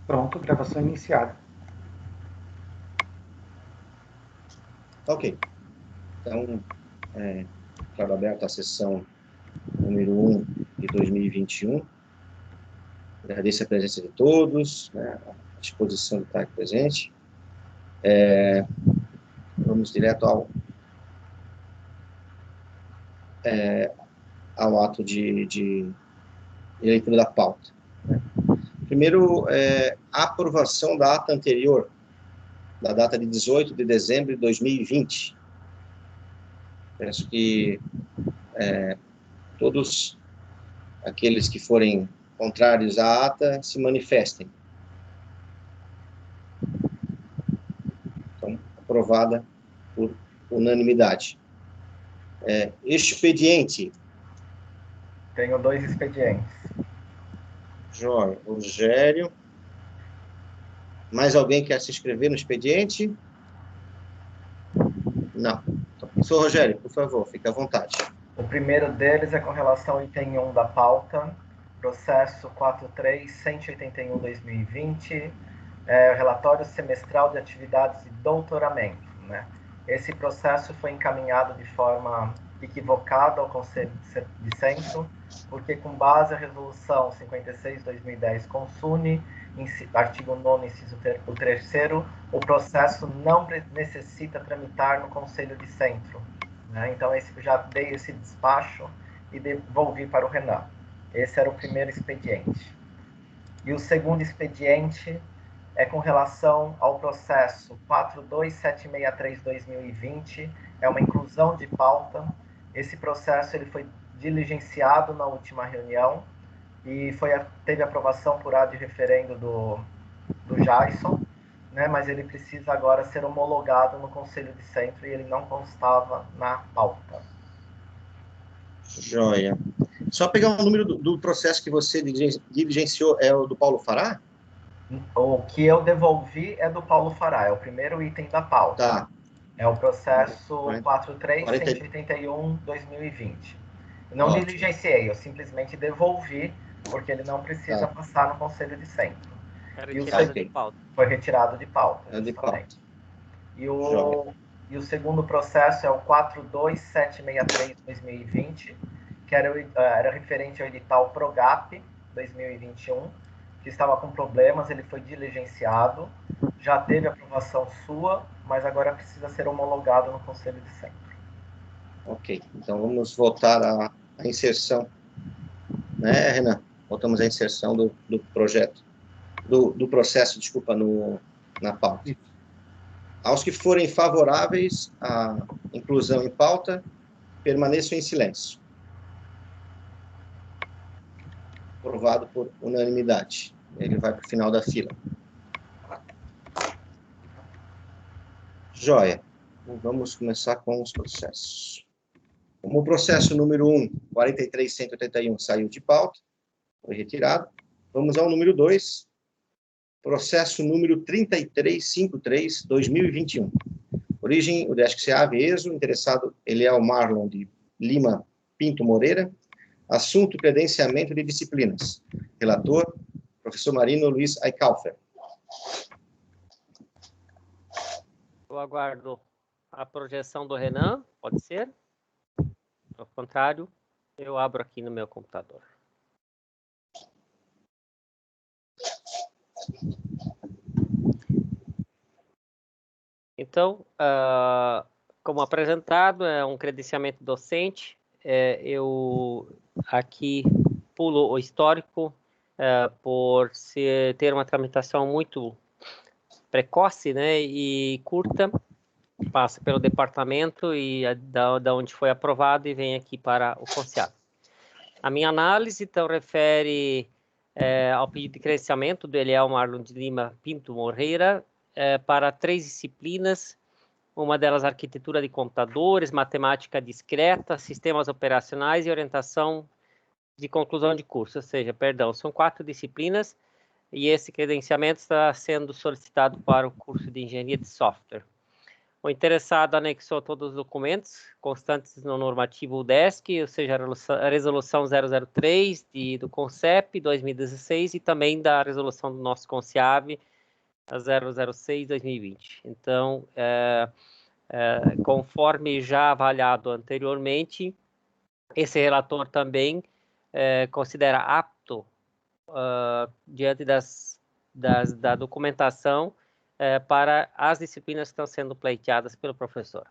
Pronto, gravação iniciada. Ok. Então, claro, aberta a sessão número 1 de 2021. Agradeço a presença de todos, né, a disposição de estar aqui presente. Vamos direto ao ato de leitura da pauta. Né. Primeiro, a aprovação da ata anterior, da data de 18 de dezembro de 2020. Peço que todos aqueles que forem contrários à ata se manifestem. Então, aprovada por unanimidade. Expediente. Tenho 2 expedientes. Joia. Rogério. Mais alguém quer se inscrever no expediente? Não. Então, professor Rogério, por favor, fique à vontade. O primeiro deles é com relação ao item 1 da pauta, processo 43.181/2020, o relatório semestral de atividades de doutoramento, né? Esse processo foi encaminhado de forma equivocada ao Conselho de Centro, porque com base na resolução 56/2010 Consune, artigo 9º, inciso 3º, o processo não necessita tramitar no Conselho de Centro, né? Então, já dei esse despacho e devolvi para o Renan. Esse era o primeiro expediente. E o segundo expediente é com relação ao processo 42763/2020, é uma inclusão de pauta. Esse processo ele foi diligenciado na última reunião e teve aprovação por ad referendo do Jason, né, mas ele precisa agora ser homologado no Conselho de Centro e ele não constava na pauta. Joia. Só pegar o número do processo que você diligenciou, é o do Paulo Fará? O que eu devolvi é do Paulo Fará, é o primeiro item da pauta. Tá. É o processo 43.181/2020. Não Ótimo. diligenciei, eu simplesmente devolvi, porque ele não precisa passar no Conselho de Centro. Retirado de pauta. Foi retirado de pauta, justamente. De pauta. E o segundo processo é o 42763/2020, que era referente ao edital PROGAP 2021, que estava com problemas, ele foi diligenciado, já teve aprovação sua, mas agora precisa ser homologado no Conselho de Centro. Ok, então vamos voltar à inserção, né, Renan? Voltamos à inserção do projeto, do processo, desculpa, na pauta. Aos que forem favoráveis à inclusão em pauta, permaneçam em silêncio. Aprovado por unanimidade. Ele vai para o final da fila. Joia. Vamos começar com os processos. Como o processo número 1, 43.181, saiu de pauta, foi retirado, vamos ao número 2, processo número 3353/2021. Origem, UDESC-CA, Aveso, interessado Eliel Marlon de Lima Pinto Moreira. Assunto, credenciamento de disciplinas. Relator, professor Marino Luiz Aicalfer. Eu aguardo a projeção do Renan, pode ser? Ao contrário, eu abro aqui no meu computador. Então, como apresentado, é um credenciamento docente. Eu aqui pulo o histórico por ter uma tramitação muito precoce, né, e curta. Passa pelo departamento e da onde foi aprovado e vem aqui para o CONCEAD. A minha análise, então, refere ao pedido de credenciamento do Eliel Marlon de Lima Pinto Moreira para 3 disciplinas, uma delas arquitetura de computadores, matemática discreta, sistemas operacionais e orientação de conclusão de curso, ou seja, perdão, são 4 disciplinas e esse credenciamento está sendo solicitado para o curso de engenharia de software. O interessado anexou todos os documentos constantes no normativo UDESC, ou seja, a resolução 003 do CONCEP 2016 e também da resolução do nosso CONCIAV, a 006-2020. Então, conforme já avaliado anteriormente, esse relator também considera apto, diante da documentação, para as disciplinas que estão sendo pleiteadas pelo professor.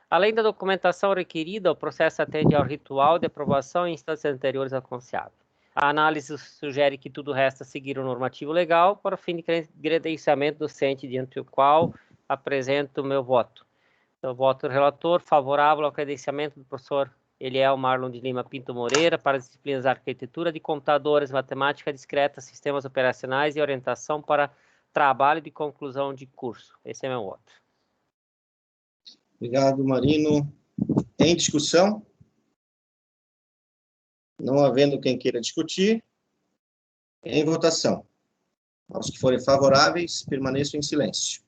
Além da documentação requerida, o processo atende ao ritual de aprovação em instâncias anteriores ao CONCIAV. A análise sugere que tudo resta seguir o normativo legal para o fim de credenciamento docente, diante do qual apresento o meu voto. Então, voto do relator favorável ao credenciamento do professor Eliel Marlon de Lima Pinto Moreira para as disciplinas de arquitetura de computadores, matemática discreta, sistemas operacionais e orientação para trabalho de conclusão de curso. Esse é meu voto. Obrigado, Marino. Em discussão? Não havendo quem queira discutir, em votação. Aos que forem favoráveis, permaneçam em silêncio.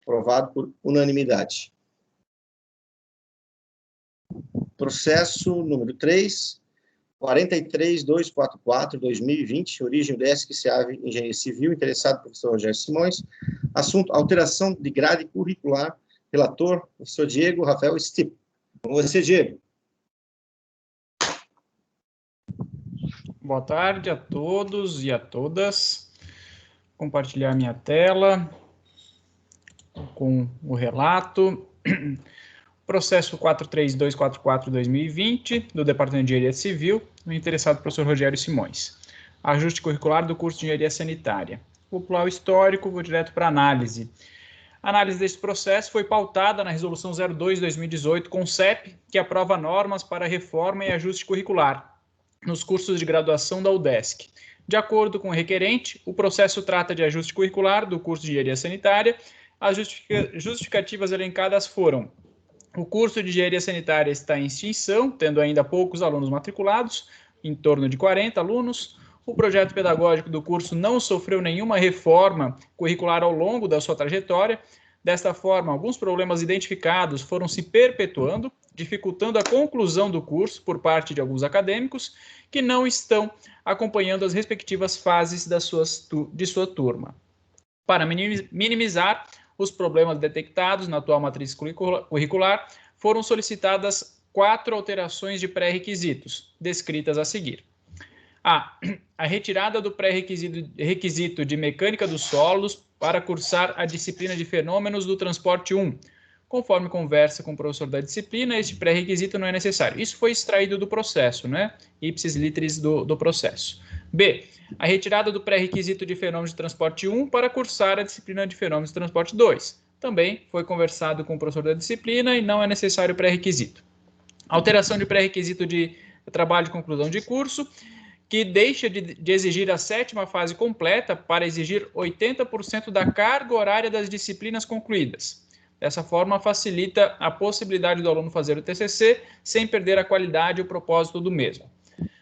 Aprovado por unanimidade. Processo número 3, 43244-2020, origem UDESC, CEAV, Engenharia Civil, interessado professor Rogério Simões. Assunto, alteração de grade curricular. Relator, professor Diego Rafael Stipp. Com você, Diego. Boa tarde a todos e a todas. Compartilhar minha tela com o relato. Processo 43244-2020, do Departamento de Engenharia Civil, do interessado professor Rogério Simões. Ajuste curricular do curso de Engenharia Sanitária. Vou pular o histórico, vou direto para a análise. A análise desse processo foi pautada na Resolução 02/2018, CONCEP, que aprova normas para reforma e ajuste curricular nos cursos de graduação da UDESC. De acordo com o requerente, o processo trata de ajuste curricular do curso de Engenharia Sanitária. As justificativas elencadas foram: o curso de Engenharia Sanitária está em extinção, tendo ainda poucos alunos matriculados, em torno de 40 alunos. O projeto pedagógico do curso não sofreu nenhuma reforma curricular ao longo da sua trajetória. Desta forma, alguns problemas identificados foram se perpetuando, dificultando a conclusão do curso por parte de alguns acadêmicos que não estão acompanhando as respectivas fases de sua turma. Para minimizar os problemas detectados na atual matriz curricular, foram solicitadas 4 alterações de pré-requisitos, descritas a seguir. A retirada do pré-requisito de mecânica dos solos para cursar a disciplina de fenômenos do transporte 1. Conforme conversa com o professor da disciplina, este pré-requisito não é necessário. Isso foi extraído do processo, né? Ipsis literis do processo. B. A retirada do pré-requisito de fenômenos de transporte 1 para cursar a disciplina de fenômenos de transporte 2. Também foi conversado com o professor da disciplina e não é necessário pré-requisito. Alteração de pré-requisito de trabalho de conclusão de curso, que deixa de exigir a 7ª fase completa para exigir 80% da carga horária das disciplinas concluídas. Dessa forma, facilita a possibilidade do aluno fazer o TCC sem perder a qualidade e o propósito do mesmo.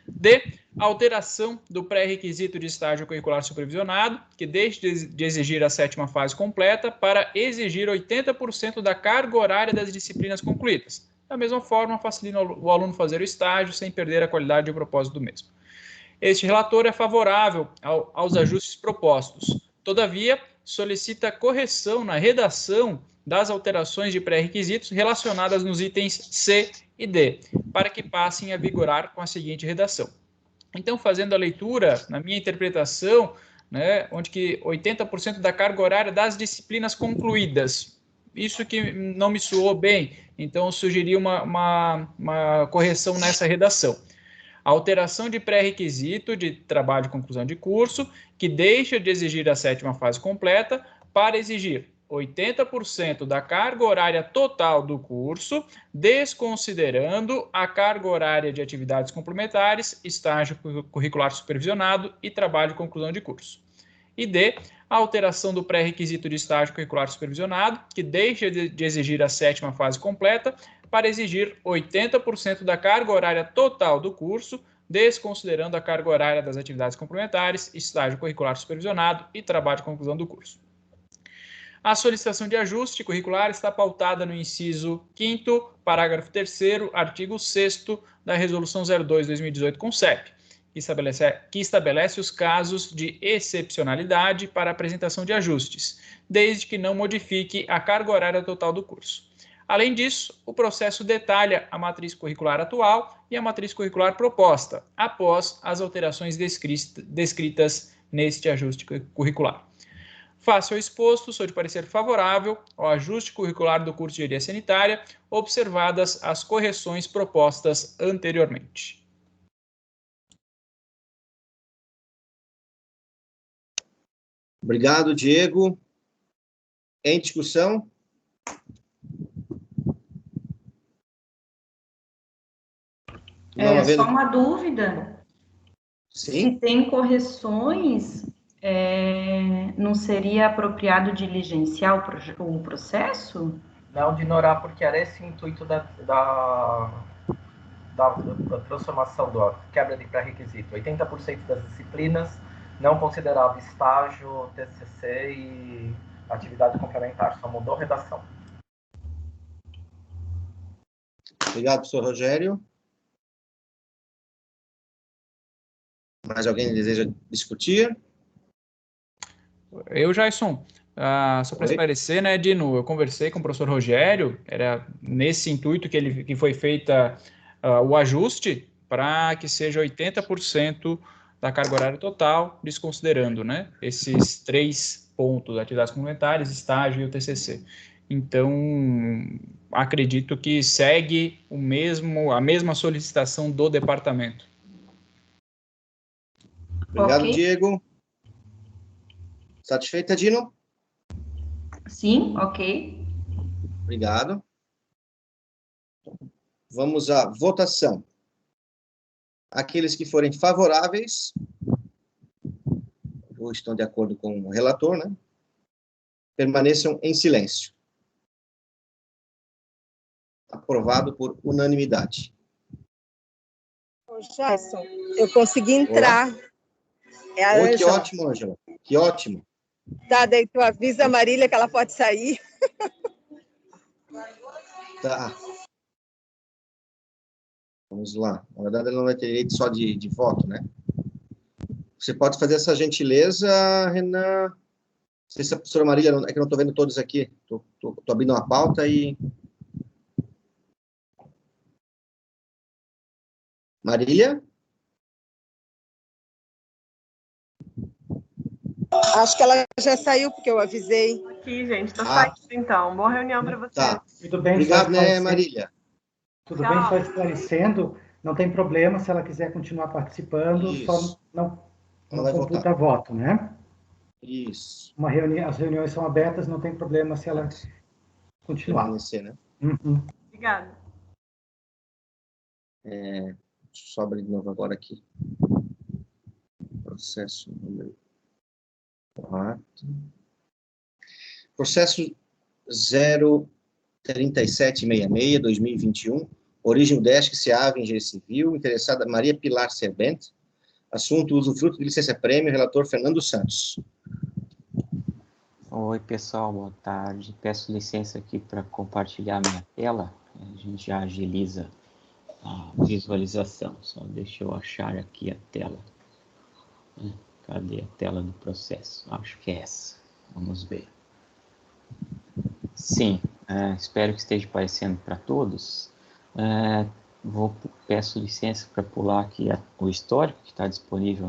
D. A alteração do pré-requisito de estágio curricular supervisionado, que deixa de exigir a 7ª fase completa para exigir 80% da carga horária das disciplinas concluídas. Da mesma forma, facilita o aluno fazer o estágio sem perder a qualidade e o propósito do mesmo. Este relator é favorável aos ajustes propostos. Todavia, solicita correção na redação das alterações de pré-requisitos relacionadas nos itens C e D, para que passem a vigorar com a seguinte redação. Então, fazendo a leitura, na minha interpretação, né, onde que 80% da carga horária das disciplinas concluídas, isso que não me soou bem, então eu sugeri uma correção nessa redação. A alteração de pré-requisito de trabalho de conclusão de curso, que deixa de exigir a 7ª fase completa para exigir 80% da carga horária total do curso, desconsiderando a carga horária de atividades complementares, estágio curricular supervisionado e trabalho de conclusão de curso. E D, a alteração do pré-requisito de estágio curricular supervisionado, que deixa de exigir a 7ª fase completa para exigir 80% da carga horária total do curso, desconsiderando a carga horária das atividades complementares, estágio curricular supervisionado e trabalho de conclusão do curso. A solicitação de ajuste curricular está pautada no inciso 5º, parágrafo 3º, artigo 6º da Resolução 02/2018 com CEP, que estabelece os casos de excepcionalidade para apresentação de ajustes, desde que não modifique a carga horária total do curso. Além disso, o processo detalha a matriz curricular atual e a matriz curricular proposta, após as alterações descritas neste ajuste curricular. Face ao exposto, sou de parecer favorável ao ajuste curricular do curso de Engenharia Sanitária, observadas as correções propostas anteriormente. Obrigado, Diego. Em discussão? Só uma dúvida. Sim. Se tem correções, não seria apropriado diligenciar o processo? Não, de ignorar, porque era esse o intuito da transformação da quebra de pré-requisito. 80% das disciplinas não considerava estágio, TCC e atividade complementar, só mudou a redação. Obrigado, professor Rogério. Mais alguém deseja discutir? Eu, Jason, só para esclarecer, né, Dino, eu conversei com o professor Rogério, era nesse intuito que foi feita o ajuste para que seja 80% da carga horária total, desconsiderando, né, esses 3 pontos, atividades complementares, estágio e o TCC. Então, acredito que segue a mesma solicitação do departamento. Obrigado, Ok. Diego. Satisfeita, Dino? Sim, ok. Obrigado. Vamos à votação. Aqueles que forem favoráveis, ou estão de acordo com o relator, né? Permaneçam em silêncio. Aprovado por unanimidade. Jason, eu consegui entrar. É a Oi, que Ângela. ótimo, Ângela. Que ótimo. Tá, daí tu avisa a Marília que ela pode sair. Tá. Vamos lá. Na verdade, ela não vai ter direito só de voto, né? Você pode fazer essa gentileza, Renan? Não sei se a professora Marília... É que eu não estou vendo todos aqui. Estou abrindo uma pauta e... Marília? Acho que ela já saiu, porque eu avisei. Aqui, gente, tô saindo então. Boa reunião para vocês. Tá. Tudo bem, Obrigado, né, Marília? Tudo bem, só esclarecendo, não tem problema se ela quiser continuar participando, Isso. só não vai computa voto, né? Isso. As reuniões são abertas, não tem problema se ela continuar. Permanecer, né? Uhum. Obrigada. Deixa eu só abrir de novo agora aqui. Processo número 4. Processo 03766, 2021. Origem UDESC, SEAV, Engenharia Civil. Interessada Maria Pilar Serbent. Assunto usufruto de licença-prêmio. Relator Fernando Santos. Oi, pessoal. Boa tarde. Peço licença aqui para compartilhar minha tela. A gente já agiliza a visualização. Só deixa eu achar aqui a tela. Cadê a tela do processo? Acho que é essa. Vamos ver. Sim, espero que esteja aparecendo para todos. Peço licença para pular aqui o histórico que está disponível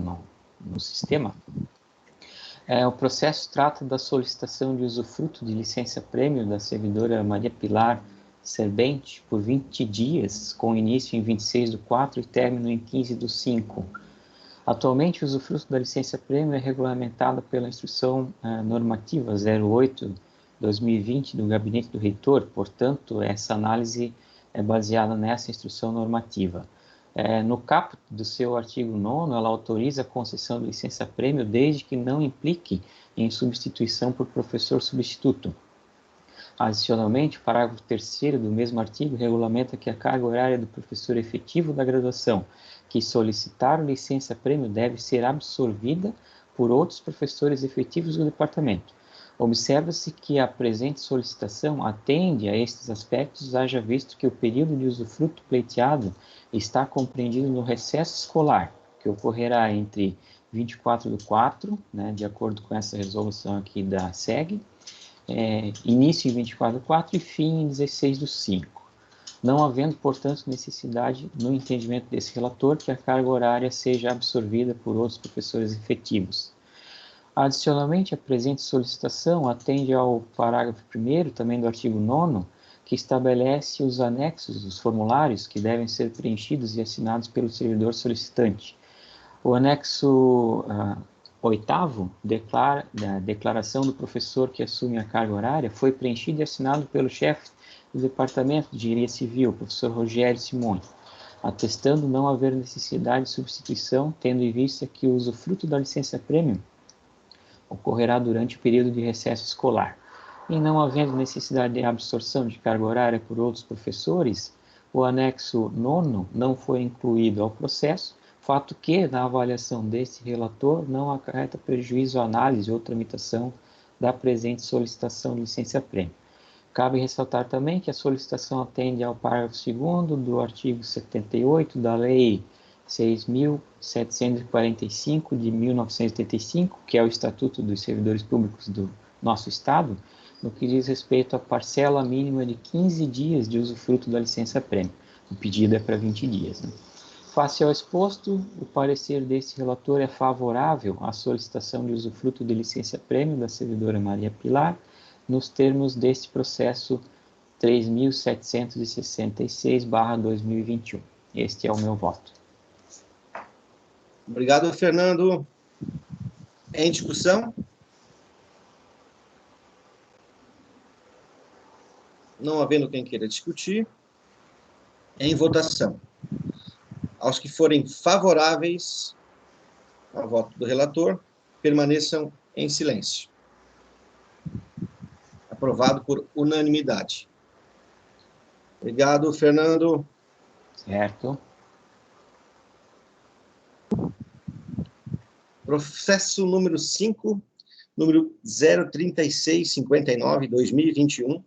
no sistema. O processo trata da solicitação de usufruto de licença-prêmio da servidora Maria Pilar Serbent por 20 dias, com início em 26/4 e término em 15/5. Atualmente, o usufruto da licença-prêmio é regulamentado pela Instrução Normativa 08/2020 do Gabinete do Reitor, portanto, essa análise é baseada nessa instrução normativa. No caput do seu artigo 9º, ela autoriza a concessão de licença-prêmio desde que não implique em substituição por professor substituto. Adicionalmente, o parágrafo 3º do mesmo artigo regulamenta que a carga horária do professor efetivo da graduação que solicitar licença-prêmio deve ser absorvida por outros professores efetivos do departamento. Observa-se que a presente solicitação atende a estes aspectos, haja visto que o período de usufruto pleiteado está compreendido no recesso escolar, que ocorrerá entre 24/4, né, de acordo com essa resolução aqui da SEG, início em 24/4 e fim em 16/5. Não havendo, portanto, necessidade, no entendimento desse relator, que a carga horária seja absorvida por outros professores efetivos. Adicionalmente, a presente solicitação atende ao parágrafo 1º, também do artigo 9º, que estabelece os anexos dos formulários que devem ser preenchidos e assinados pelo servidor solicitante. O anexo 8º, a declaração do professor que assume a carga horária, foi preenchido e assinado pelo chefe do Departamento de Engenharia Civil, professor Rogério Simões, atestando não haver necessidade de substituição, tendo em vista que o usufruto da licença-prêmio ocorrerá durante o período de recesso escolar. E não havendo necessidade de absorção de carga horária por outros professores, o anexo 9º não foi incluído ao processo, fato que, na avaliação deste relator, não acarreta prejuízo à análise ou tramitação da presente solicitação de licença-prêmio. Cabe ressaltar também que a solicitação atende ao parágrafo 2º do artigo 78 da Lei 6.745 de 1985, que é o Estatuto dos Servidores Públicos do nosso Estado, no que diz respeito à parcela mínima de 15 dias de usufruto da licença-prêmio. O pedido é para 20 dias. Né? Face ao exposto, o parecer deste relator é favorável à solicitação de usufruto de licença-prêmio da servidora Maria Pilar, nos termos deste processo 3.766/2021. Este é o meu voto. Obrigado, Fernando. Em discussão? Não havendo quem queira discutir, em votação. Aos que forem favoráveis ao voto do relator, permaneçam em silêncio. Aprovado por unanimidade. Obrigado, Fernando. Certo. Processo número 5, número 03659/2021,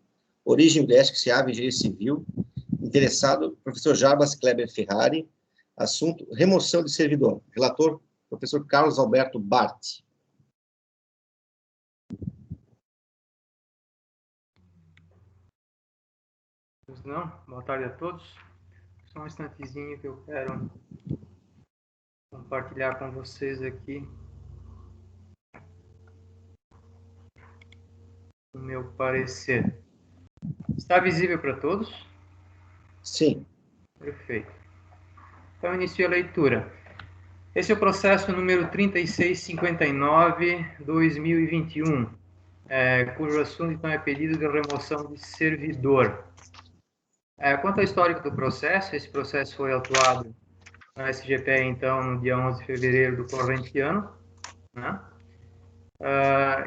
origem UDESC, SEAV, Engenharia Civil, interessado, professor Jarbas Kleber Ferrari, assunto, remoção de servidor, relator, professor Carlos Alberto Bart. Não, boa tarde a todos. Só um instantezinho que eu quero compartilhar com vocês aqui o meu parecer. Está visível para todos? Sim. Perfeito. Então, inicio a leitura. Esse é o processo número 3659/2021, cujo assunto, então, é pedido de remoção de servidor. Quanto ao histórico do processo, esse processo foi autuado na SGPE, então, no dia 11 de fevereiro do corrente ano, né?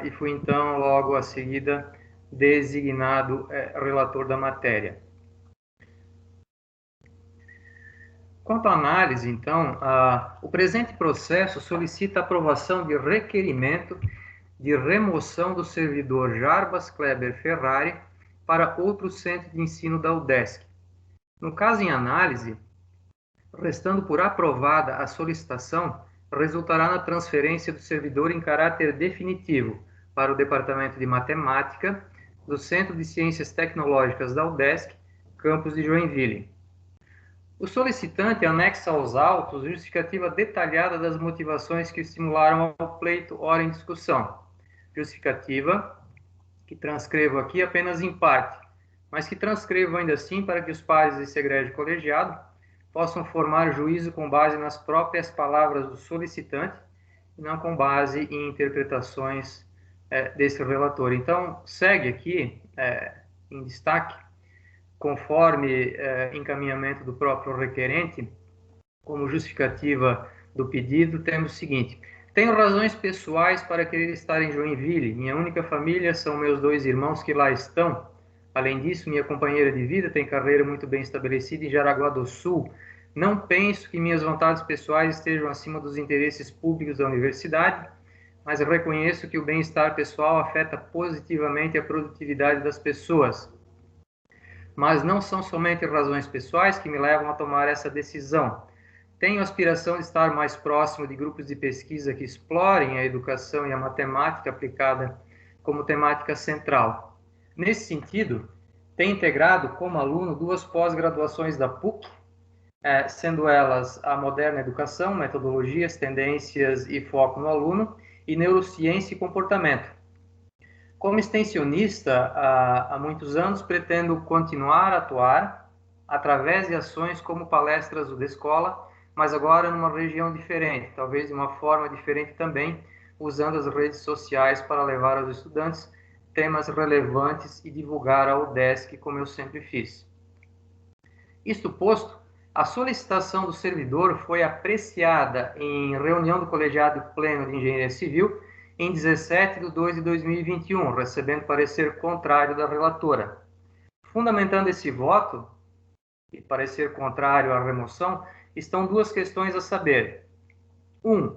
E fui, então, logo a seguida, designado relator da matéria. Quanto à análise, então, o presente processo solicita a aprovação de requerimento de remoção do servidor Jarbas Kleber Ferrari para outro centro de ensino da UDESC. No caso em análise, restando por aprovada a solicitação, resultará na transferência do servidor em caráter definitivo para o Departamento de Matemática do Centro de Ciências Tecnológicas da UDESC, campus de Joinville. O solicitante anexa aos autos justificativa detalhada das motivações que estimularam ao pleito ora em discussão. Justificativa que transcrevo aqui apenas em parte, mas que transcrevo ainda assim para que os pares desse egrégio colegiado possam formar juízo com base nas próprias palavras do solicitante e não com base em interpretações desse relator. Então, segue aqui, em destaque, conforme encaminhamento do próprio requerente, como justificativa do pedido, temos o seguinte: tenho razões pessoais para querer estar em Joinville. Minha única família são meus 2 irmãos que lá estão. Além disso, minha companheira de vida tem carreira muito bem estabelecida em Jaraguá do Sul. Não penso que minhas vontades pessoais estejam acima dos interesses públicos da universidade. mas reconheço que o bem-estar pessoal afeta positivamente a produtividade das pessoas. Mas não são somente razões pessoais que me levam a tomar essa decisão. Tenho a aspiração de estar mais próximo de grupos de pesquisa que explorem a educação e a matemática aplicada como temática central. Nesse sentido, tenho integrado como aluno 2 pós-graduações da PUC, sendo elas a Moderna Educação, Metodologias, Tendências e Foco no Aluno, e Neurociência e Comportamento. Como extensionista, há muitos anos, pretendo continuar a atuar através de ações como palestras do Escola, mas agora numa região diferente, talvez de uma forma diferente também, usando as redes sociais para levar aos estudantes temas relevantes e divulgar a UDESC, como eu sempre fiz. Isto posto, a solicitação do servidor foi apreciada em reunião do Colegiado Pleno de Engenharia Civil em 17/2/2021, recebendo parecer contrário da relatora. Fundamentando esse voto, e parecer contrário à remoção, estão 2 questões a saber. 1.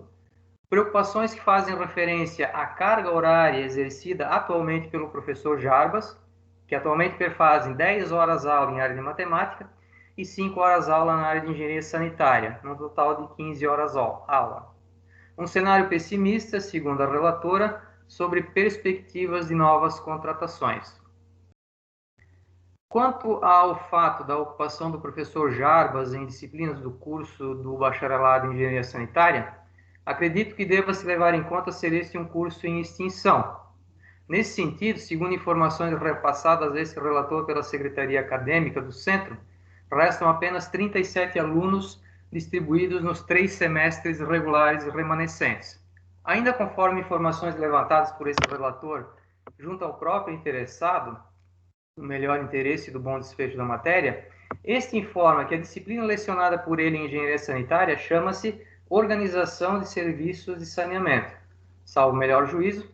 Preocupações que fazem referência à carga horária exercida atualmente pelo professor Jarbas, que atualmente perfazem 10 horas aula em área de matemática e 5 horas aula na área de engenharia sanitária, num total de 15 horas aula. Um cenário pessimista, segundo a relatora, sobre perspectivas de novas contratações. Quanto ao fato da ocupação do professor Jarbas em disciplinas do curso do bacharelado em engenharia sanitária, acredito que deva se levar em conta ser este um curso em extinção. Nesse sentido, segundo informações repassadas a esse relator pela Secretaria Acadêmica do Centro, restam apenas 37 alunos distribuídos nos 3 semestres regulares remanescentes. Ainda conforme informações levantadas por esse relator junto ao próprio interessado, no melhor interesse do bom desfecho da matéria, este informa que a disciplina lecionada por ele em engenharia sanitária chama-se Organização de Serviços de Saneamento, salvo melhor juízo,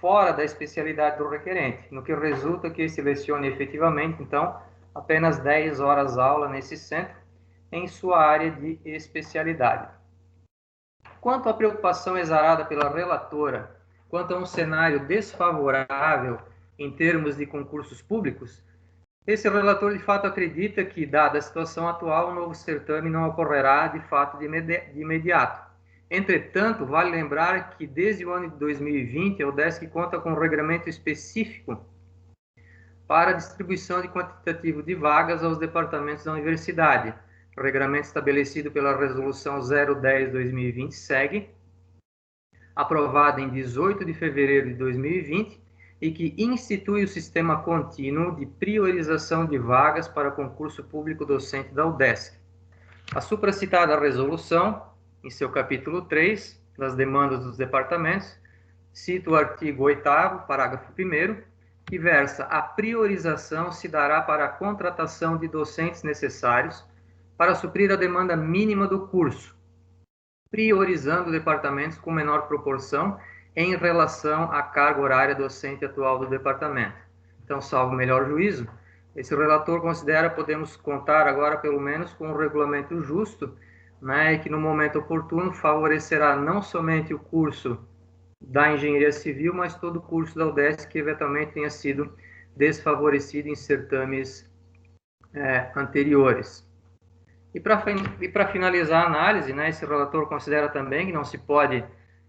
fora da especialidade do requerente, no que resulta que este lecione efetivamente, então, apenas 10 horas aula nesse centro, em sua área de especialidade. Quanto à preocupação exarada pela relatora, quanto a um cenário desfavorável em termos de concursos públicos, esse relator de fato acredita que, dada a situação atual, o novo certame não ocorrerá de fato de imediato. Entretanto, vale lembrar que desde o ano de 2020, a UDESC conta com um regramento específico para a distribuição de quantitativo de vagas aos departamentos da universidade, regramento estabelecido pela Resolução 010/2020 SEG, aprovada em 18 de fevereiro de 2020, e que institui o sistema contínuo de priorização de vagas para concurso público docente da UDESC. A supracitada resolução, em seu capítulo 3, das demandas dos departamentos, cita o artigo 8º, parágrafo 1º, que versa: a priorização se dará para a contratação de docentes necessários para suprir a demanda mínima do curso, priorizando departamentos com menor proporção em relação à carga horária docente atual do departamento. Então, salvo melhor juízo, esse relator considera podemos contar agora pelo menos com um regulamento justo, né, que no momento oportuno favorecerá não somente o curso da engenharia civil, mas todo o curso da UDESC que eventualmente tenha sido desfavorecido em certames anteriores. E para finalizar a análise, né, esse relator considera também que não se pode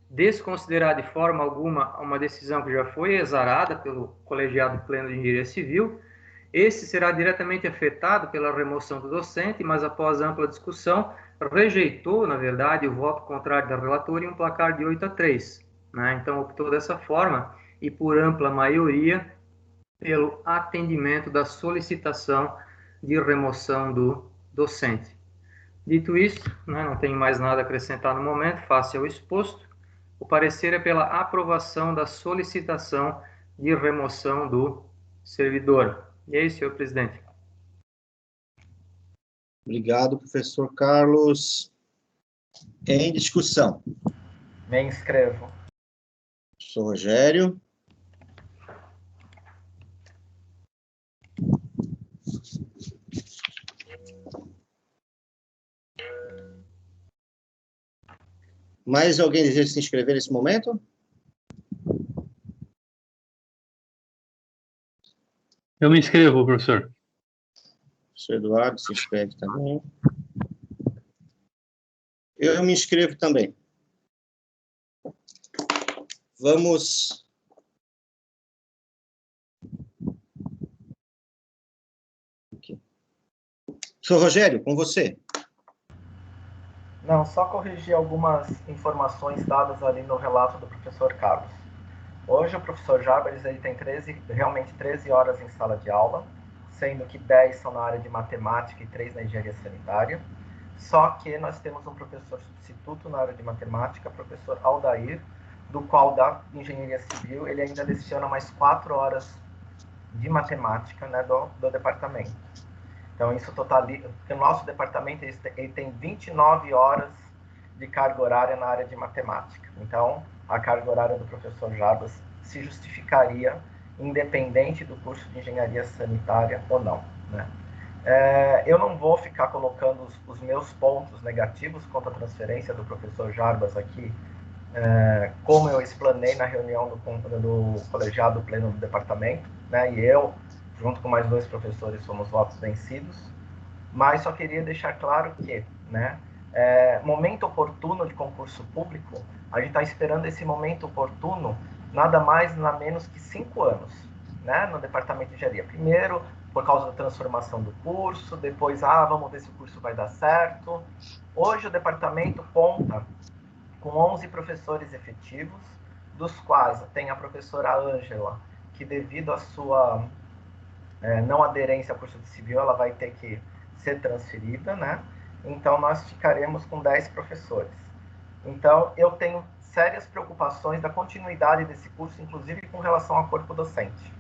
desconsiderar de forma alguma uma decisão que já foi exarada pelo Colegiado Pleno de Engenharia Civil. Esse será diretamente afetado pela remoção do docente, mas após ampla discussão, rejeitou, na verdade, o voto contrário da relatora em um placar de 8-3. Né? Então, optou dessa forma e, por ampla maioria, pelo atendimento da solicitação de remoção do docente. Dito isso, né, não tenho mais nada a acrescentar no momento, face ao exposto. O parecer é pela aprovação da solicitação de remoção do servidor. E é isso, senhor presidente. Obrigado, professor Carlos. Em discussão. Me inscrevo. Professor Rogério. Mais alguém deseja se inscrever nesse momento? Eu me inscrevo, professor. Professor Eduardo se inscreve também. Eu me inscrevo também. Vamos... Aqui. Professor Rogério, com você. Não, só corrigir algumas informações dadas ali no relato do professor Carlos. Hoje o professor Jarbas ele tem realmente 13 horas em sala de aula, sendo que 10 são na área de matemática e 3 na engenharia sanitária. Só que nós temos um professor substituto na área de matemática, professor Aldair, do qual da engenharia civil ele ainda leciona mais 4 horas de matemática, né, do departamento. Então isso totaliza, porque o nosso departamento ele tem 29 horas de carga horária na área de matemática. Então a carga horária do professor Jarbas se justificaria independente do curso de engenharia sanitária ou não, né? Eu não vou ficar colocando os meus pontos negativos quanto à transferência do professor Jarbas aqui, como eu explanei na reunião do colegiado pleno do departamento, né, e eu, junto com mais 2 professores, fomos votos vencidos, mas só queria deixar claro que, né, momento oportuno de concurso público, a gente está esperando esse momento oportuno nada mais, nada menos que 5 anos, né, no departamento de engenharia. Primeiro, por causa da transformação do curso, depois, vamos ver se o curso vai dar certo. Hoje o departamento conta com 11 professores efetivos, dos quais tem a professora Ângela, que devido à sua não aderência ao curso de civil, ela vai ter que ser transferida, né? Então, nós ficaremos com 10 professores. Então, eu tenho sérias preocupações da continuidade desse curso, inclusive com relação ao corpo docente,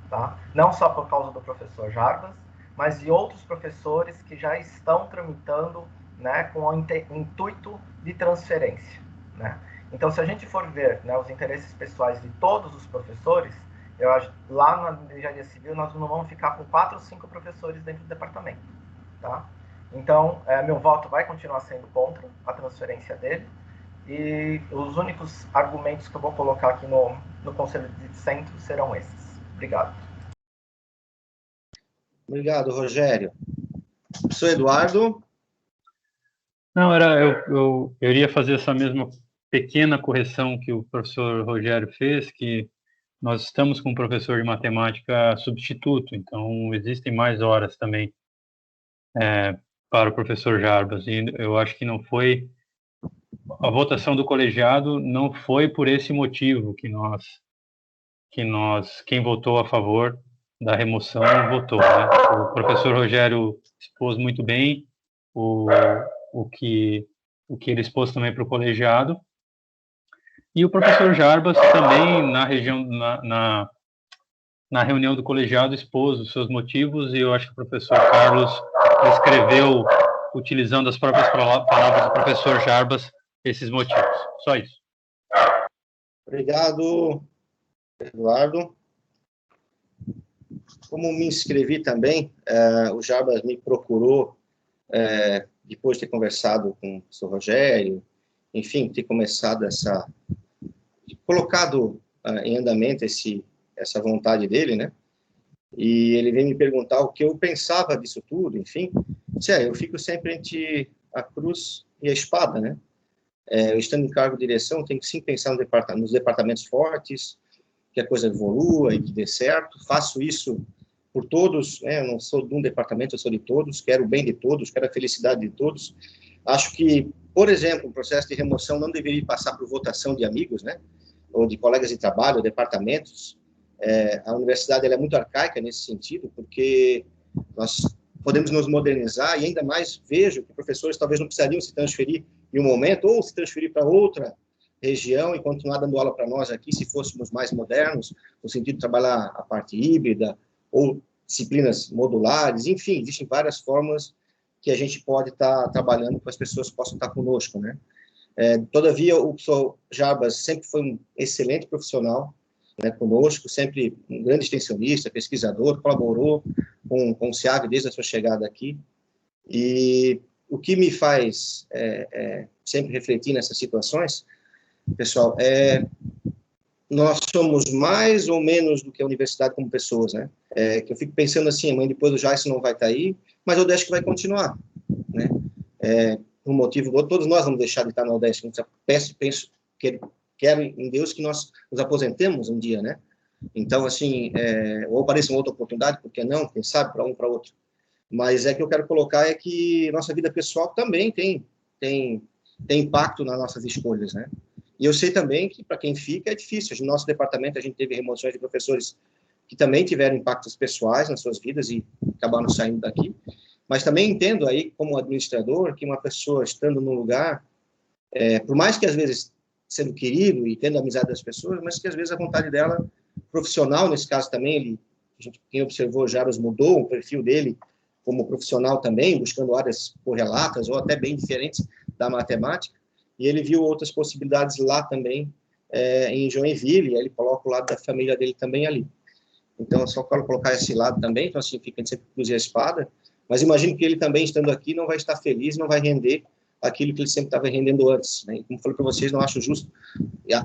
tá? Não só por causa do professor Jarbas, mas de outros professores que já estão tramitando, né, com o intuito de transferência, né? Então, se a gente for ver, né, os interesses pessoais de todos os professores, eu acho, lá na engenharia civil nós não vamos ficar com 4 ou 5 professores dentro do departamento, tá? Então, meu voto vai continuar sendo contra a transferência dele, e os únicos argumentos que eu vou colocar aqui no Conselho de Centro serão esses. Obrigado. Obrigado, Rogério. Professor Eduardo? Não, eu iria fazer essa mesma pequena correção que o professor Rogério fez, que nós estamos com um professor de matemática substituto, então existem mais horas também para o professor Jarbas, e eu acho que não foi, a votação do colegiado não foi por esse motivo que quem votou a favor da remoção votou, né? O professor Rogério expôs muito bem o que ele expôs também para o colegiado, e o professor Jarbas também na reunião do colegiado expôs os seus motivos, e eu acho que o professor Carlos escreveu, utilizando as próprias palavras do professor Jarbas, esses motivos. Só isso. Obrigado, Eduardo. Como me inscrevi também, o Jarbas me procurou, depois de ter conversado com o professor Rogério, enfim, ter começado colocado em andamento essa vontade dele, né? E ele veio me perguntar o que eu pensava disso tudo, enfim. Eu fico sempre entre a cruz e a espada, né? Eu estando em cargo de direção, tenho que sim pensar nos departamentos fortes, que a coisa evolua e que dê certo. Faço isso por todos, né? Eu não sou de um departamento, eu sou de todos, quero o bem de todos, quero a felicidade de todos. Acho que, por exemplo, o processo de remoção não deveria passar por votação de amigos, né? Ou de colegas de trabalho, ou departamentos. A universidade ela é muito arcaica nesse sentido, porque nós podemos nos modernizar, e ainda mais vejo que professores talvez não precisariam se transferir em um momento, ou se transferir para outra região e continuar dando aula para nós aqui, se fôssemos mais modernos, no sentido de trabalhar a parte híbrida, ou disciplinas modulares, enfim, existem várias formas que a gente pode estar trabalhando para as pessoas que possam estar conosco, né? Todavia, o professor Jarbas sempre foi um excelente profissional, né, conosco, sempre um grande extensionista, pesquisador, colaborou com o SEAG desde a sua chegada aqui, e o que me faz sempre refletir nessas situações, pessoal, nós somos mais ou menos do que a universidade como pessoas, né? Que eu fico pensando assim, amanhã depois do Jaisso não vai estar aí, mas a UDESC vai continuar, né? Por um motivo, todos nós vamos deixar de estar na UDESC. Penso que quero em Deus que nós nos aposentemos um dia, né? Então, assim, ou apareça uma outra oportunidade, por que não? Quem sabe, para um, para outro. Mas que eu quero colocar é que nossa vida pessoal também tem impacto nas nossas escolhas, né? E eu sei também que, para quem fica, é difícil. No nosso departamento, a gente teve remoções de professores que também tiveram impactos pessoais nas suas vidas e acabaram saindo daqui. Mas também entendo aí, como administrador, que uma pessoa estando num lugar, por mais que às vezes sendo querido e tendo amizade das pessoas, mas que às vezes a vontade dela, profissional, nesse caso também, quem observou Jarbas mudou o perfil dele como profissional também, buscando áreas correlatas ou até bem diferentes da matemática, e ele viu outras possibilidades lá também, em Joinville, e aí ele coloca o lado da família dele também ali. Então, eu só quero colocar esse lado também, então assim, fica sempre cruzar a espada, mas imagino que ele também, estando aqui, não vai estar feliz, não vai render aquilo que ele sempre estava rendendo antes, né? Como falei para vocês, não acho justo.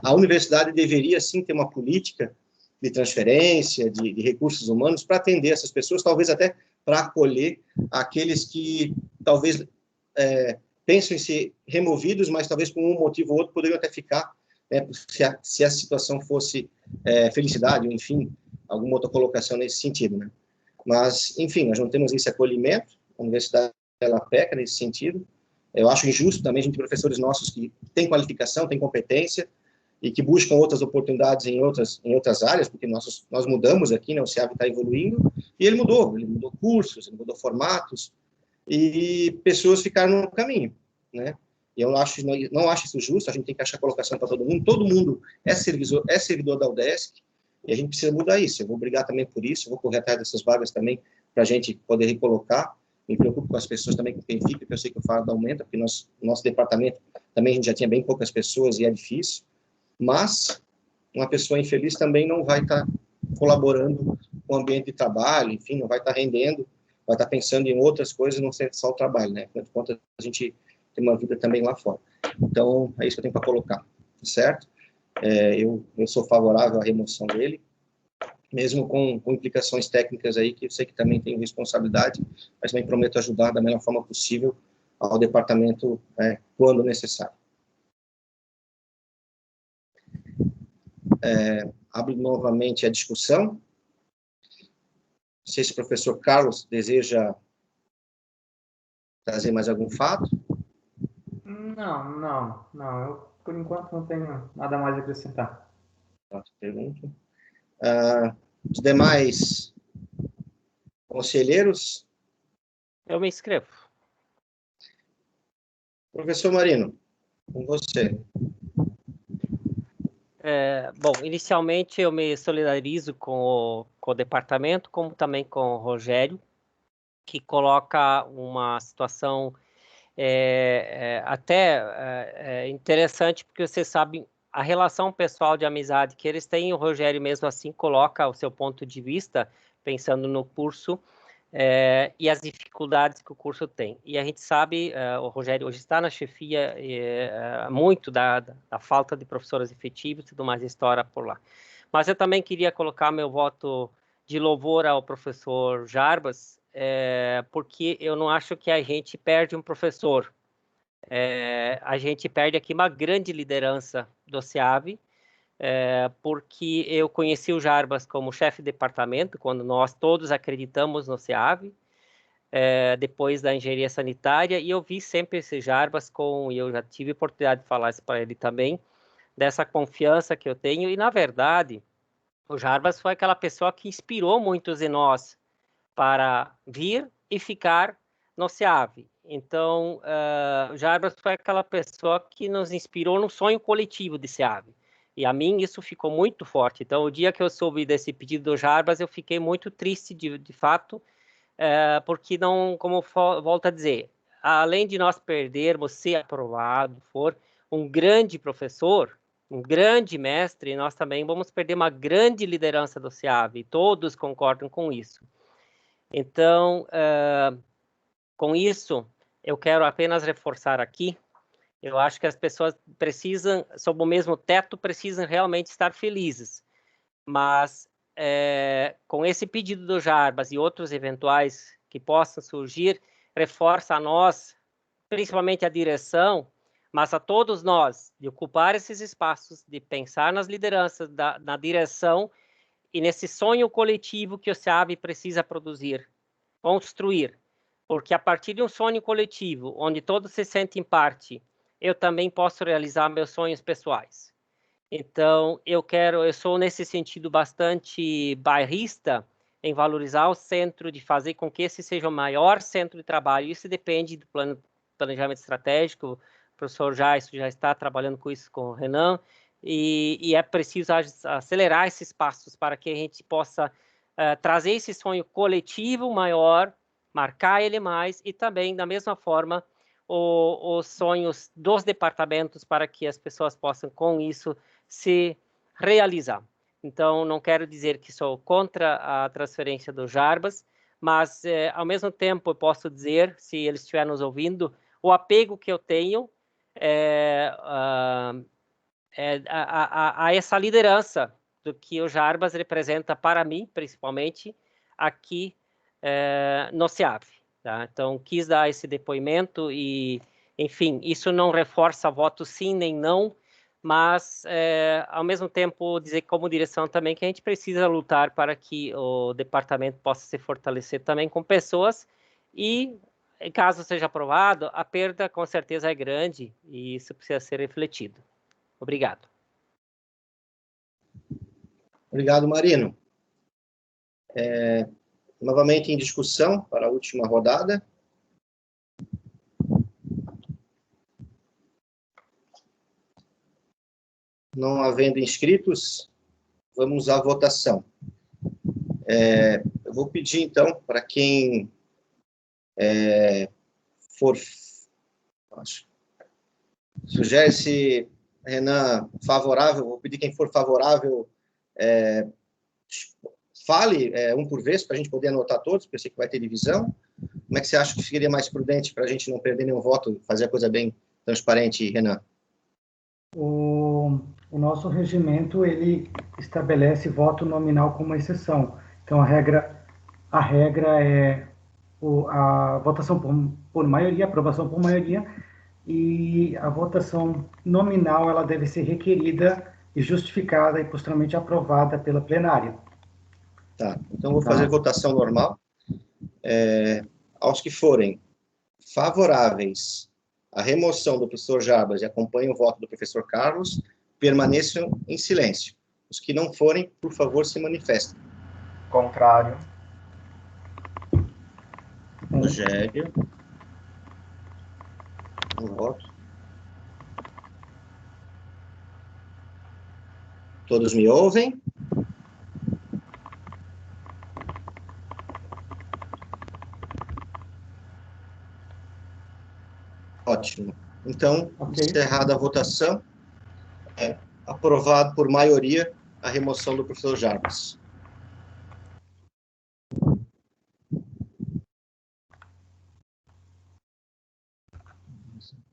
A universidade deveria, sim, ter uma política de transferência, de recursos humanos, para atender essas pessoas, talvez até para acolher aqueles que talvez pensam em ser removidos, mas talvez por um motivo ou outro poderiam até ficar, né, se a situação fosse felicidade, ou enfim, alguma outra colocação nesse sentido, né? Mas, enfim, nós não temos esse acolhimento, a universidade, ela peca nesse sentido. Eu acho injusto também a gente ter professores nossos que têm qualificação, têm competência, e que buscam outras oportunidades em outras áreas, porque nós mudamos aqui, né, o CEAB está evoluindo, e ele mudou cursos, ele mudou formatos, e pessoas ficaram no caminho, né? E eu não acho isso justo, a gente tem que achar colocação para todo mundo é servidor da UDESC, e a gente precisa mudar isso. Eu vou brigar também por isso, eu vou correr atrás dessas vagas também, para a gente poder recolocar. Me preocupo com as pessoas também, com quem fica, porque eu sei que o fardo aumenta, porque nosso departamento também a gente já tinha bem poucas pessoas e é difícil, mas uma pessoa infeliz também não vai estar colaborando com o ambiente de trabalho, enfim, não vai estar rendendo, vai estar pensando em outras coisas, não ser só o trabalho, né? Afinal de contas, a gente tem uma vida também lá fora. Então, é isso que eu tenho para colocar, certo? Eu sou favorável à remoção dele, mesmo com implicações técnicas aí, que eu sei que também tenho responsabilidade, mas também prometo ajudar da melhor forma possível ao departamento quando necessário. Abro novamente a discussão. Não sei se o professor Carlos deseja trazer mais algum fato. Não. Eu, por enquanto, não tenho nada mais a acrescentar. Pergunta. Os demais conselheiros? Eu me inscrevo. Professor Marino, com você. Bom, inicialmente eu me solidarizo com o departamento, como também com o Rogério, que coloca uma situação até interessante, porque você sabe a relação pessoal de amizade que eles têm, o Rogério mesmo assim coloca o seu ponto de vista, pensando no curso, e as dificuldades que o curso tem. E a gente sabe, o Rogério hoje está na chefia, muito da falta de professores efetivos e tudo mais, história por lá. Mas eu também queria colocar meu voto de louvor ao professor Jarbas, porque eu não acho que a gente perde um professor. A gente perde aqui uma grande liderança do SEAB, porque eu conheci o Jarbas como chefe de departamento, quando nós todos acreditamos no SEAB, depois da engenharia sanitária, e eu vi sempre esse Jarbas e eu já tive a oportunidade de falar isso para ele também, dessa confiança que eu tenho, e na verdade, o Jarbas foi aquela pessoa que inspirou muitos de nós para vir e ficar no SEAB. Então, o Jarbas foi aquela pessoa que nos inspirou no sonho coletivo de SEAB. E a mim isso ficou muito forte. Então, o dia que eu soube desse pedido do Jarbas, eu fiquei muito triste, de fato, porque não, como volto a dizer, além de nós perdermos, se aprovado for, um grande professor, um grande mestre, nós também vamos perder uma grande liderança do SEAB. Todos concordam com isso. Então, com isso, eu quero apenas reforçar aqui Eu acho que as pessoas precisam, sob o mesmo teto, precisam realmente estar felizes. Mas, com esse pedido do Jarbas e outros eventuais que possam surgir, reforça a nós, principalmente a direção, mas a todos nós, de ocupar esses espaços, de pensar nas lideranças, na direção e nesse sonho coletivo que o SEAB precisa produzir, construir. Porque a partir de um sonho coletivo, onde todos se sentem parte, eu também posso realizar meus sonhos pessoais. Então, eu sou nesse sentido bastante bairrista em valorizar o centro, de fazer com que esse seja o maior centro de trabalho. Isso depende do planejamento estratégico. O professor já está trabalhando com isso com o Renan, e é preciso acelerar esses passos para que a gente possa trazer esse sonho coletivo maior, marcar ele mais, e também, da mesma forma, os sonhos dos departamentos para que as pessoas possam, com isso, se realizar. Então, não quero dizer que sou contra a transferência do Jarbas, mas, ao mesmo tempo, eu posso dizer, se eles estiverem nos ouvindo, o apego que eu tenho a essa liderança do que o Jarbas representa para mim, principalmente, aqui no SEAB. Tá? Então, quis dar esse depoimento e, enfim, isso não reforça voto sim nem não, mas, ao mesmo tempo, dizer como direção também que a gente precisa lutar para que o departamento possa se fortalecer também com pessoas e, caso seja aprovado, a perda com certeza é grande e isso precisa ser refletido. Obrigado. Obrigado, Marino. Novamente em discussão para a última rodada. Não havendo inscritos, vamos à votação. Eu vou pedir, então, para quem for... Sugere-se, Renan, favorável, vou pedir quem for favorável, fale um por vez, para a gente poder anotar todos, porque eu sei que vai ter divisão. Como é que você acha que seria mais prudente para a gente não perder nenhum voto, fazer a coisa bem transparente, Renan? O nosso regimento, ele estabelece voto nominal como exceção. Então, a regra é a votação por maioria, aprovação por maioria, e a votação nominal ela deve ser requerida e justificada e posteriormente aprovada pela plenária. Tá, então vou fazer votação normal. Aos que forem favoráveis à remoção do professor Jarbas e acompanhem o voto do professor Carlos, permaneçam em silêncio. Os que não forem, por favor, se manifestem. Contrário. Rogério. Um voto. Todos me ouvem? Ótimo. Então, encerrada a votação, aprovado por maioria a remoção do professor Jarbas.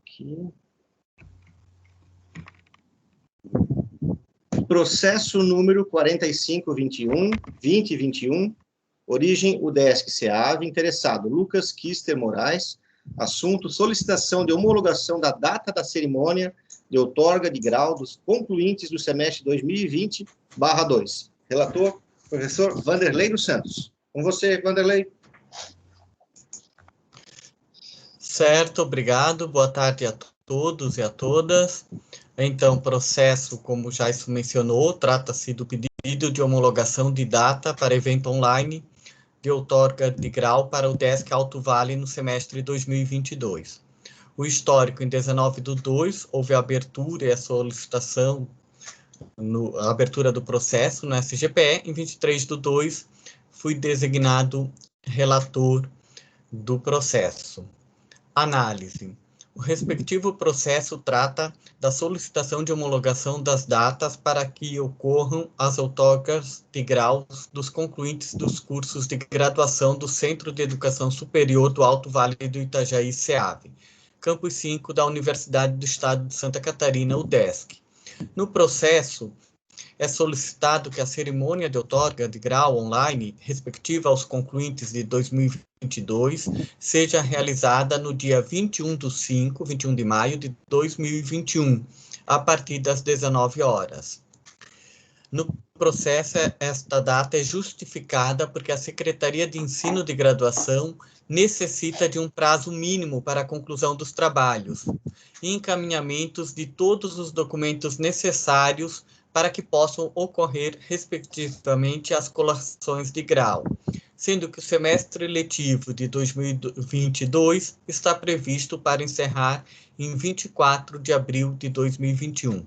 Aqui. Processo número 4521-2021, origem UDESC-SEAB, interessado Lucas Kister Moraes, assunto solicitação de homologação da data da cerimônia de outorga de grau dos concluintes do semestre 2020/2. Relator, professor Vanderlei dos Santos. Com você, Vanderlei. Certo, obrigado. Boa tarde a todos e a todas. Então, o processo, como já isso mencionou, trata-se do pedido de homologação de data para evento online de outorga de grau para o UDESC Alto Vale no semestre 2022. O histórico, em 19/2, houve a abertura e a solicitação, a abertura do processo no SGPE. Em 23/2, fui designado relator do processo. Análise. O respectivo processo trata da solicitação de homologação das datas para que ocorram as outorgas de graus dos concluintes dos cursos de graduação do Centro de Educação Superior do Alto Vale do Itajaí, SEAB, Campus 5 da Universidade do Estado de Santa Catarina, UDESC. No processo, é solicitado que a cerimônia de outorga de grau online, respectiva aos concluintes de 2022, seja realizada no dia 21 de maio de 2021, a partir das 19 horas. No processo, esta data é justificada porque a Secretaria de Ensino de Graduação necessita de um prazo mínimo para a conclusão dos trabalhos e encaminhamentos de todos os documentos necessários para que possam ocorrer, respectivamente, as colações de grau, sendo que o semestre letivo de 2022 está previsto para encerrar em 24 de abril de 2021.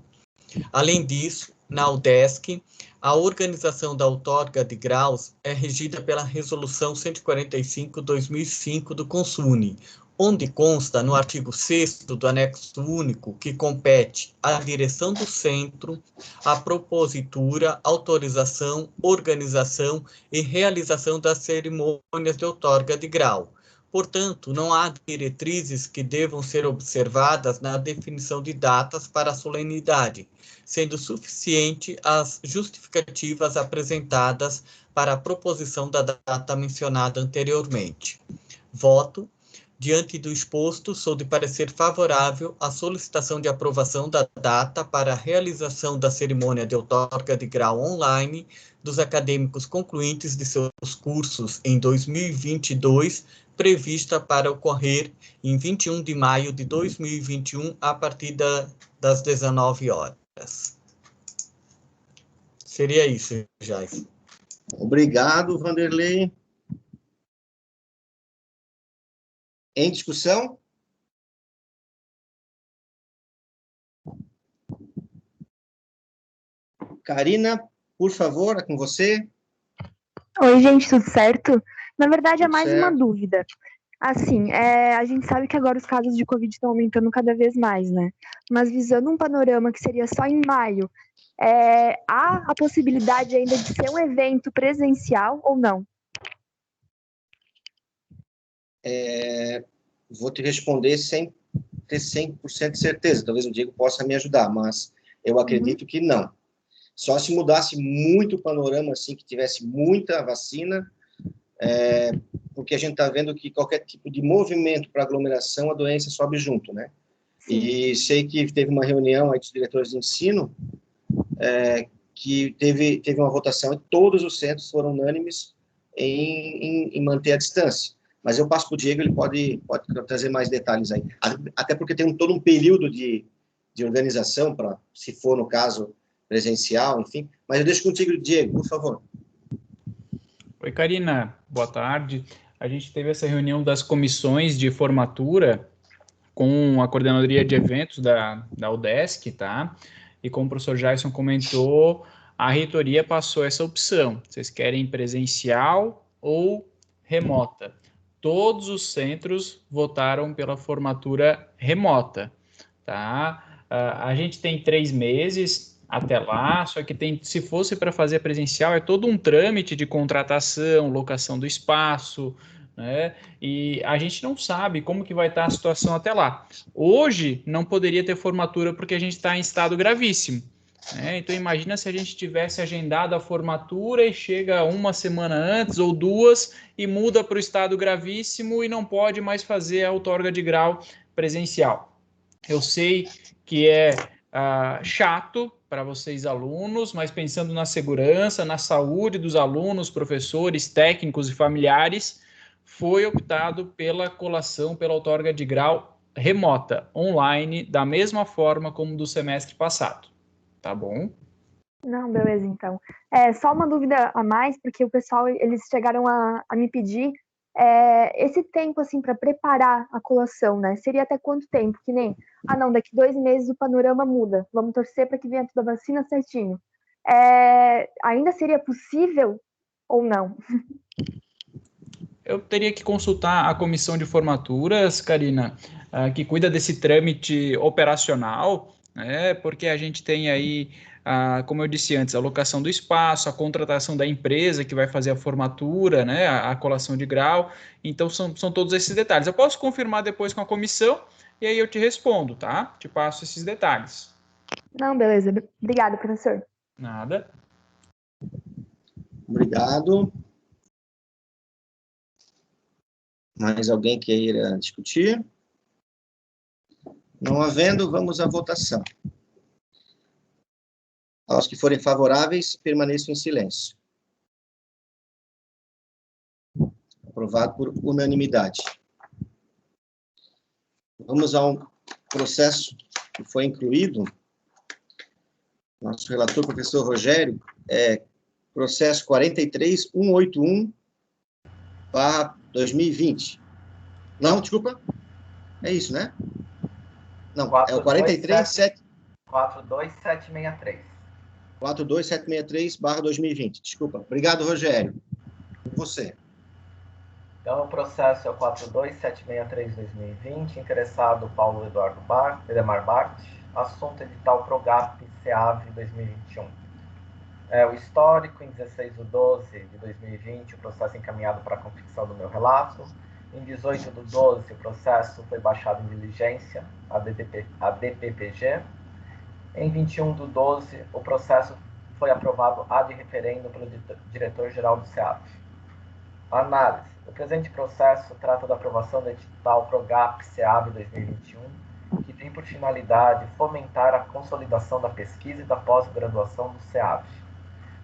Além disso, na UDESC, a organização da outorga de graus é regida pela Resolução 145/2005 do CONSUNE, onde consta no artigo 6º do anexo único que compete à direção do centro a propositura, autorização, organização e realização das cerimônias de outorga de grau. Portanto, não há diretrizes que devam ser observadas na definição de datas para a solenidade, sendo suficiente as justificativas apresentadas para a proposição da data mencionada anteriormente. Voto. Diante do exposto, sou de parecer favorável à solicitação de aprovação da data para a realização da cerimônia de outorga de grau online dos acadêmicos concluintes de seus cursos em 2022, prevista para ocorrer em 21 de maio de 2021, a partir das 19 horas. Seria isso, Jais. Obrigado, Vanderlei. Em discussão? Karina, por favor, é com você. Oi, gente, tudo certo? Na verdade, é Tudo mais certo. uma dúvida. Assim, a gente sabe que agora os casos de Covid estão aumentando cada vez mais, né? Mas visando um panorama que seria só em maio, há a possibilidade ainda de ser um evento presencial ou não? Vou te responder sem ter 100% de certeza. Talvez o Diego possa me ajudar, mas eu acredito que não. Só se mudasse muito o panorama, assim, que tivesse muita vacina, porque a gente está vendo que qualquer tipo de movimento para aglomeração, a doença sobe junto, né? Sim. E sei que teve uma reunião aí dos diretores de ensino, que teve uma votação e todos os centros foram unânimes em manter a distância. Mas eu passo para o Diego, ele pode trazer mais detalhes aí. Até porque tem todo um período de organização, para, se for no caso presencial, enfim. Mas eu deixo contigo, Diego, por favor. Oi, Karina, boa tarde. A gente teve essa reunião das comissões de formatura com a coordenadoria de eventos da UDESC, tá? E como o professor Jason comentou, a reitoria passou essa opção. Vocês querem presencial ou remota? Todos os centros votaram pela formatura remota, tá? A gente tem 3 meses até lá, só que se fosse para fazer presencial, é todo um trâmite de contratação, locação do espaço, né? E a gente não sabe como que vai estar a situação até lá. Hoje, não poderia ter formatura porque a gente está em estado gravíssimo. Então, imagina se a gente tivesse agendado a formatura e chega uma semana antes ou 2 e muda para o estado gravíssimo e não pode mais fazer a outorga de grau presencial. Eu sei que é chato para vocês alunos, mas pensando na segurança, na saúde dos alunos, professores, técnicos e familiares, foi optado pela colação, pela outorga de grau remota, online, da mesma forma como do semestre passado. Tá bom? Não, beleza, então. Só uma dúvida a mais, porque o pessoal, eles chegaram a me pedir esse tempo, assim, para preparar a colação, né? Seria até quanto tempo? Que nem, não, daqui 2 meses o panorama muda. Vamos torcer para que venha toda a vacina certinho. Ainda seria possível ou não? Eu teria que consultar a comissão de formaturas, Karina, que cuida desse trâmite operacional, né, porque a gente tem aí, como eu disse antes, a alocação do espaço, a contratação da empresa que vai fazer a formatura, né, a colação de grau, então são todos esses detalhes. Eu posso confirmar depois com a comissão e aí eu te respondo, tá? Te passo esses detalhes. Não, beleza. Obrigada, professor. Nada. Obrigado. Mais alguém queira discutir? Não havendo, vamos à votação. Aos que forem favoráveis, permaneçam em silêncio. Aprovado por unanimidade. Vamos ao processo que foi incluído. Nosso relator, professor Rogério, processo 43181/2020. Não, desculpa. É isso, né? Não, é o 42763. 42763/2020. Desculpa. Obrigado, Rogério. Você. Então, o processo é o 42763/2020, interessado Paulo Edemar Bart, assunto edital PROGAP CEAV 2021. O histórico, em 16/12/2020, o processo encaminhado para a confecção do meu relato. Em 18/12, o processo foi baixado em diligência, a DPPG. Em 21/12, o processo foi aprovado ad referendo pelo diretor-geral do CEAV. Análise. O presente processo trata da aprovação do edital PROGAP CEAV 2021, que tem por finalidade fomentar a consolidação da pesquisa e da pós-graduação do CEAV.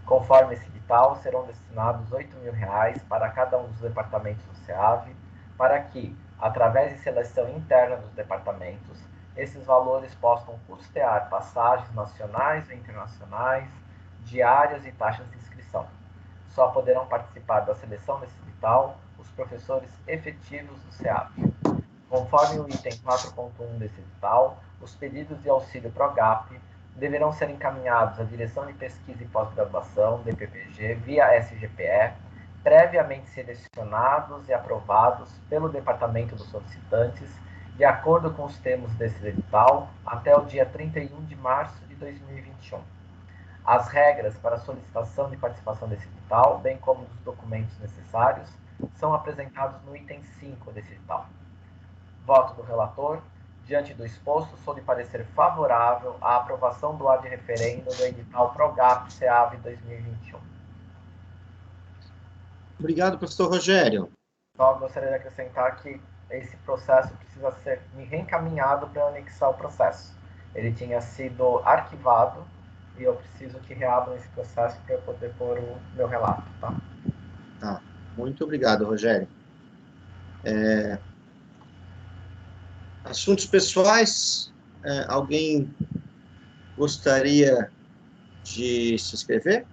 Conforme esse edital, serão destinados R$ 8.000 para cada um dos departamentos do CEAV, para que, através de seleção interna dos departamentos, esses valores possam custear passagens nacionais e internacionais, diárias e taxas de inscrição. Só poderão participar da seleção desse edital os professores efetivos do CEAV. Conforme o item 4.1 desse edital, os pedidos de auxílio PROGAP deverão ser encaminhados à Direção de Pesquisa e Pós-Graduação, DPPG, via SGPE, previamente selecionados e aprovados pelo Departamento dos Solicitantes, de acordo com os termos desse edital, até o dia 31 de março de 2021. As regras para a solicitação de participação desse edital, bem como os documentos necessários, são apresentados no item 5 desse edital. Voto do relator. Diante do exposto, sou de parecer favorável à aprovação do ad referendo do edital PROGAP CEAV 2021. Obrigado, professor Rogério. Só gostaria de acrescentar que esse processo precisa ser reencaminhado para anexar o processo. Ele tinha sido arquivado e eu preciso que reabram esse processo para eu poder pôr o meu relato, tá? Tá. Muito obrigado, Rogério. Assuntos pessoais, alguém gostaria de se inscrever?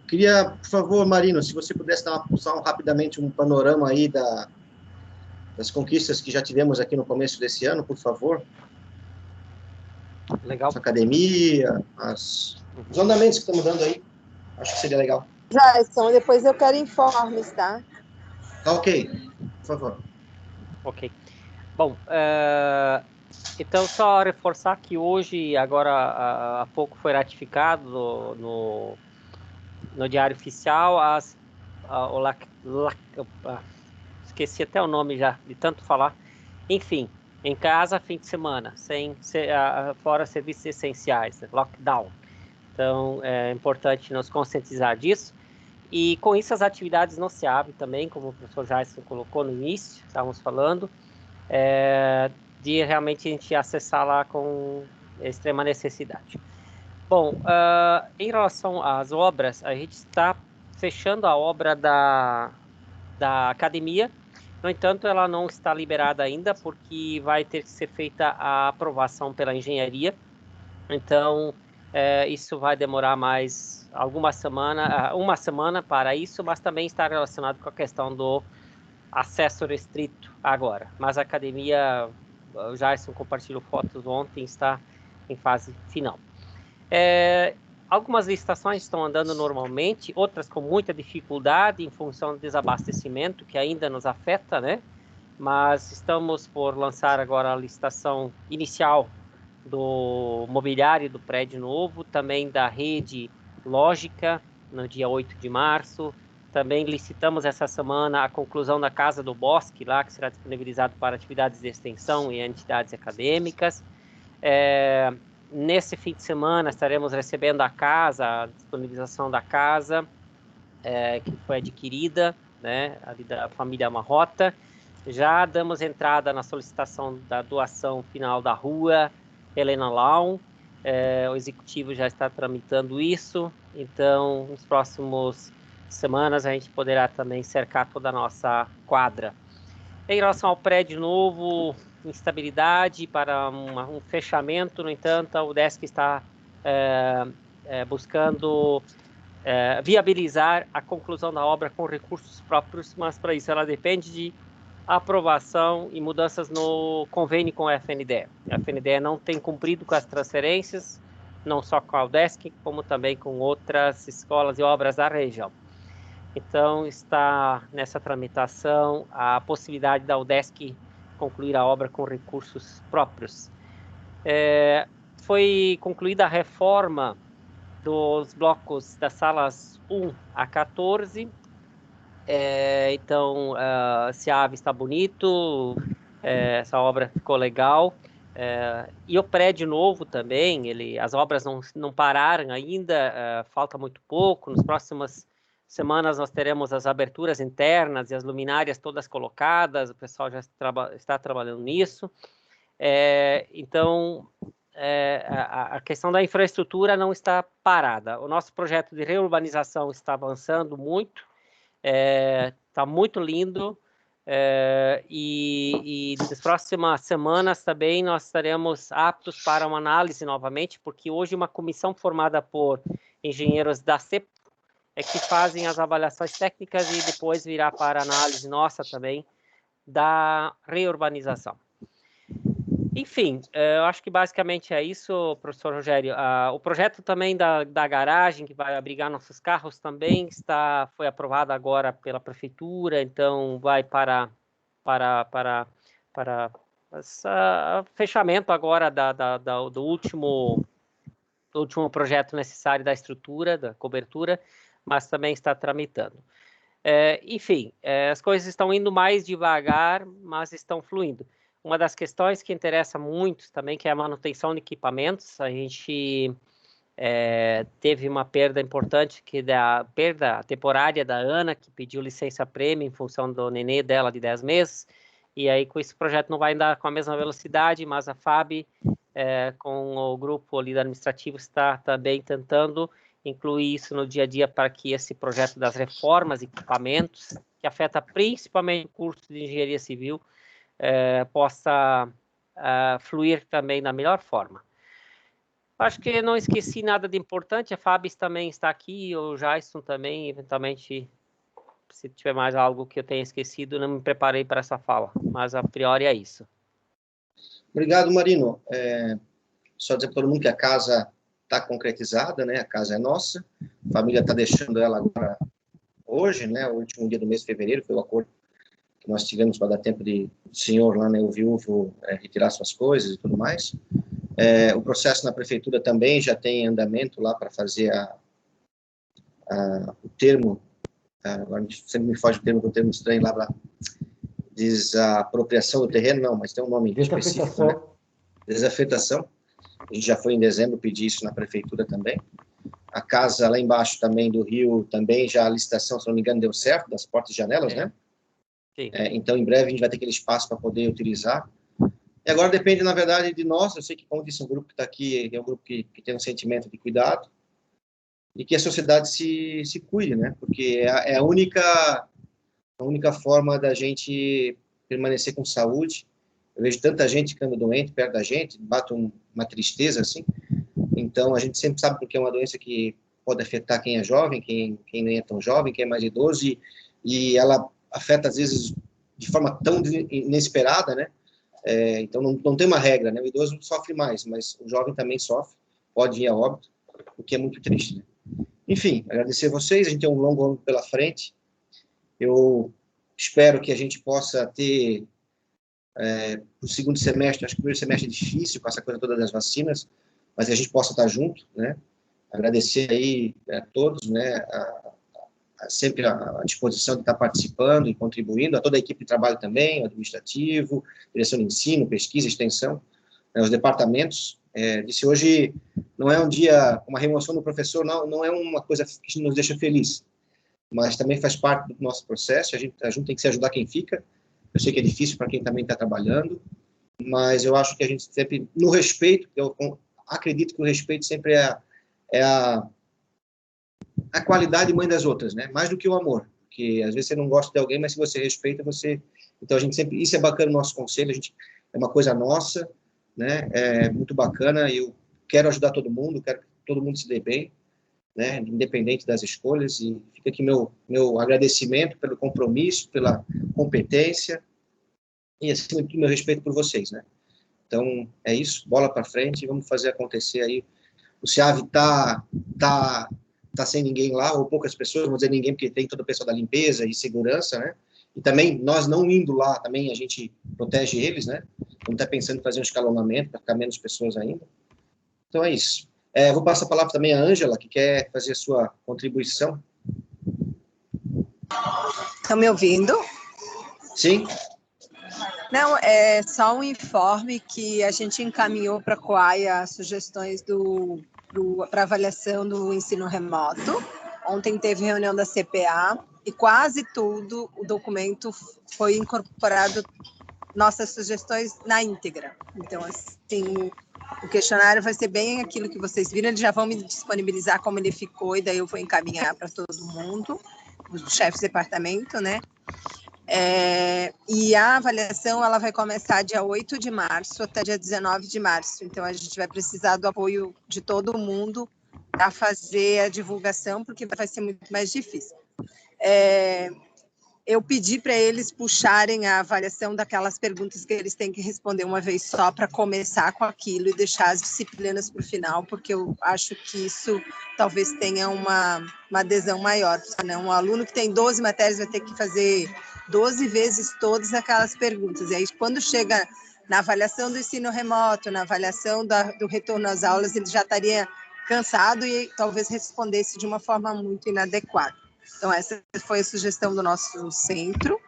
Queria, por favor, Marino, se você pudesse dar rapidamente um panorama aí das conquistas que já tivemos aqui no começo desse ano, por favor. Legal. Academia, os andamentos que estamos dando aí, acho que seria legal. Jason, depois eu quero informes, tá? Tá ok, por favor. Ok. Bom, então só reforçar que hoje, agora há pouco foi ratificado no Diário Oficial esqueci até o nome já, de tanto falar. Enfim, em casa, fim de semana, fora serviços essenciais, lockdown. Então, é importante nos conscientizar disso. E com isso, as atividades no CEAV também, como o professor Jason colocou no início, estávamos falando, de realmente a gente acessar lá com extrema necessidade. Bom, em relação às obras, a gente está fechando a obra da academia. No entanto, ela não está liberada ainda, porque vai ter que ser feita a aprovação pela engenharia. Então, isso vai demorar mais uma semana para isso, mas também está relacionado com a questão do acesso restrito agora. Mas a academia, o Jason compartilhou fotos ontem, está em fase final. Algumas licitações estão andando normalmente, outras com muita dificuldade em função do desabastecimento, que ainda nos afeta, né? Mas estamos por lançar agora a licitação inicial do mobiliário do prédio novo, também da rede lógica, no dia 8 de março, Também licitamos essa semana a conclusão da Casa do Bosque, lá, que será disponibilizado para atividades de extensão e entidades acadêmicas. Nesse fim de semana estaremos recebendo a disponibilização da casa, que foi adquirida, né, ali da família Marrota. Já damos entrada na solicitação da doação final da rua Helena Laun. O executivo já está tramitando isso, então nos próximos semanas a gente poderá também cercar toda a nossa quadra. Em relação ao prédio novo, instabilidade para um fechamento, no entanto, a UDESC está buscando viabilizar a conclusão da obra com recursos próprios, mas para isso ela depende de aprovação e mudanças no convênio com a FNDE. A FNDE não tem cumprido com as transferências, não só com a UDESC, como também com outras escolas e obras da região. Então, está nessa tramitação a possibilidade da UDESC concluir a obra com recursos próprios. Foi concluída a reforma dos blocos das salas 1 a 14, então esse ave está bonito, essa obra ficou legal, e o prédio novo também, as obras não pararam ainda, falta muito pouco. Nas próximas semanas nós teremos as aberturas internas e as luminárias todas colocadas, o pessoal já está trabalhando nisso, então a questão da infraestrutura não está parada. O nosso projeto de reurbanização está avançando muito, está muito lindo, e nas próximas semanas também nós estaremos aptos para uma análise novamente, porque hoje uma comissão formada por engenheiros da CEP que fazem as avaliações técnicas e depois virá para análise nossa também da reurbanização. Enfim, eu acho que basicamente é isso, professor Rogério. O projeto também da garagem, que vai abrigar nossos carros, também foi aprovado agora pela prefeitura, então vai para fechamento agora do último projeto necessário da estrutura, da cobertura, mas também está tramitando. Enfim, as coisas estão indo mais devagar, mas estão fluindo. Uma das questões que interessa muito também, que é a manutenção de equipamentos. A gente teve uma perda importante, que é a perda temporária da Ana, que pediu licença prêmio em função do nenê dela de 10 meses, e aí com esse projeto não vai andar com a mesma velocidade, mas a FAB, com o grupo ali administrativo, está também tentando incluir isso no dia a dia para que esse projeto das reformas, equipamentos, que afeta principalmente o curso de engenharia civil, possa fluir também da melhor forma. Acho que não esqueci nada de importante. A Fábio também está aqui, o Jason também, eventualmente, se tiver mais algo que eu tenha esquecido, não me preparei para essa fala, mas a priori é isso. Obrigado, Marino. Só dizer para todo mundo que a casa está concretizada, né? A casa é nossa, a família está deixando ela agora hoje, né? O último dia do mês de fevereiro foi o acordo que nós tivemos para dar tempo de o senhor lá, né, o viúvo, retirar suas coisas e tudo mais. O processo na prefeitura também já tem andamento lá para fazer o termo, agora sempre me foge o termo, que é um termo estranho lá, desapropriação do terreno, não, mas tem um nome específico, né? Desafetação. A gente já foi em dezembro pedir isso na prefeitura também. A casa lá embaixo também do Rio, também já a licitação, se não me engano, deu certo, das portas e janelas, né? Sim. Então, em breve, a gente vai ter aquele espaço para poder utilizar. E agora depende, na verdade, de nós. Eu sei que, como disse, um grupo que está aqui é um grupo que tem um sentimento de cuidado e que a sociedade se cuide, né? Porque é a única forma da gente permanecer com saúde. Eu vejo tanta gente ficando doente perto da gente, bate uma tristeza, assim. Então, a gente sempre sabe porque é uma doença que pode afetar quem é jovem, quem nem é tão jovem, quem é mais idoso, e ela afeta, às vezes, de forma tão inesperada, né? Então, não tem uma regra, né? O idoso sofre mais, mas o jovem também sofre, pode ir a óbito, o que é muito triste, né? Enfim, agradecer a vocês, a gente tem um longo ano pela frente. Eu espero que a gente possa ter, o segundo semestre, acho que o primeiro semestre é difícil, com essa coisa toda das vacinas, mas que a gente possa estar junto, né? Agradecer aí a todos, né? sempre à disposição de estar participando e contribuindo, a toda a equipe de trabalho também, o administrativo, direção de ensino, pesquisa, extensão, os departamentos. Disse hoje não é um dia, uma remoção do professor não é uma coisa que nos deixa feliz, mas também faz parte do nosso processo. A gente tem que se ajudar quem fica. Eu sei que é difícil para quem também está trabalhando, mas eu acho que a gente sempre, no respeito, eu acredito que o respeito sempre é a qualidade mãe das outras, né? Mais do que o amor, porque às vezes você não gosta de alguém, mas se você respeita, você... Então a gente sempre... Isso é bacana no nosso conselho, é uma coisa nossa, né? É muito bacana, eu quero ajudar todo mundo, quero que todo mundo se dê bem, né? Independente das escolhas, e fica aqui meu agradecimento pelo compromisso, pela competência, e acima de tudo, meu respeito por vocês, né? Então, é isso, bola para frente, vamos fazer acontecer aí. O SEAV tá sem ninguém lá, ou poucas pessoas, vou dizer ninguém, porque tem toda a pessoa da limpeza e segurança, né? E também, nós não indo lá, também a gente protege eles, né? Vamos estar pensando em fazer um escalonamento para ficar menos pessoas ainda. Então, é isso. Vou passar a palavra também à Ângela, que quer fazer a sua contribuição. Estão me ouvindo? Sim. Não, é só um informe que a gente encaminhou para a Coaia sugestões para avaliação do ensino remoto. Ontem teve reunião da CPA e quase tudo, o documento foi incorporado, nossas sugestões na íntegra. Então, assim, o questionário vai ser bem aquilo que vocês viram, eles já vão me disponibilizar como ele ficou, e daí eu vou encaminhar para todo mundo, os chefes de departamento, né? E a avaliação ela vai começar dia 8 de março até dia 19 de março. Então, a gente vai precisar do apoio de todo mundo para fazer a divulgação, porque vai ser muito mais difícil. Eu pedi para eles puxarem a avaliação daquelas perguntas que eles têm que responder uma vez só para começar com aquilo e deixar as disciplinas para o final, porque eu acho que isso talvez tenha uma adesão maior. Né? Um aluno que tem 12 matérias vai ter que fazer 12 vezes todas aquelas perguntas. E aí, quando chega na avaliação do ensino remoto, na avaliação do retorno às aulas, ele já estaria cansado e talvez respondesse de uma forma muito inadequada. Então, essa foi a sugestão do nosso centro.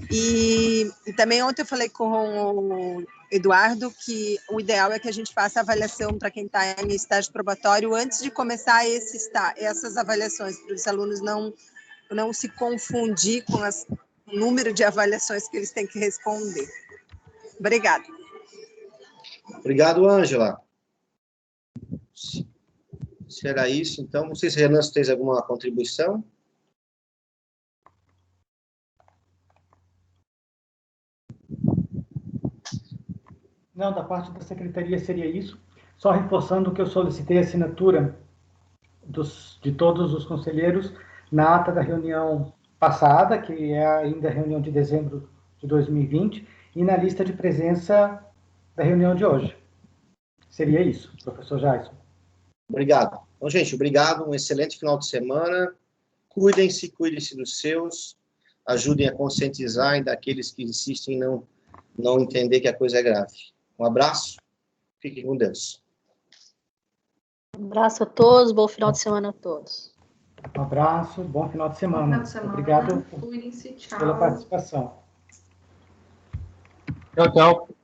E também ontem eu falei com o Eduardo que o ideal é que a gente faça a avaliação para quem está em estágio probatório antes de começar essas avaliações, para os alunos não se confundir com o número de avaliações que eles têm que responder. Obrigada. Obrigado, Ângela. Se era isso, então, não sei se a Renan fez alguma contribuição. Não, da parte da secretaria seria isso. Só reforçando que eu solicitei a assinatura de todos os conselheiros na ata da reunião passada, que é ainda a reunião de dezembro de 2020, e na lista de presença da reunião de hoje. Seria isso, professor Jason. Obrigado. Então, gente, obrigado. Um excelente final de semana. Cuidem-se dos seus. Ajudem a conscientizar ainda aqueles que insistem em não entender que a coisa é grave. Um abraço. Fiquem com Deus. Um abraço a todos. Bom final de semana a todos. Um abraço. Bom final de semana. Bom final de semana. Obrigado pela participação. Tchau, tchau.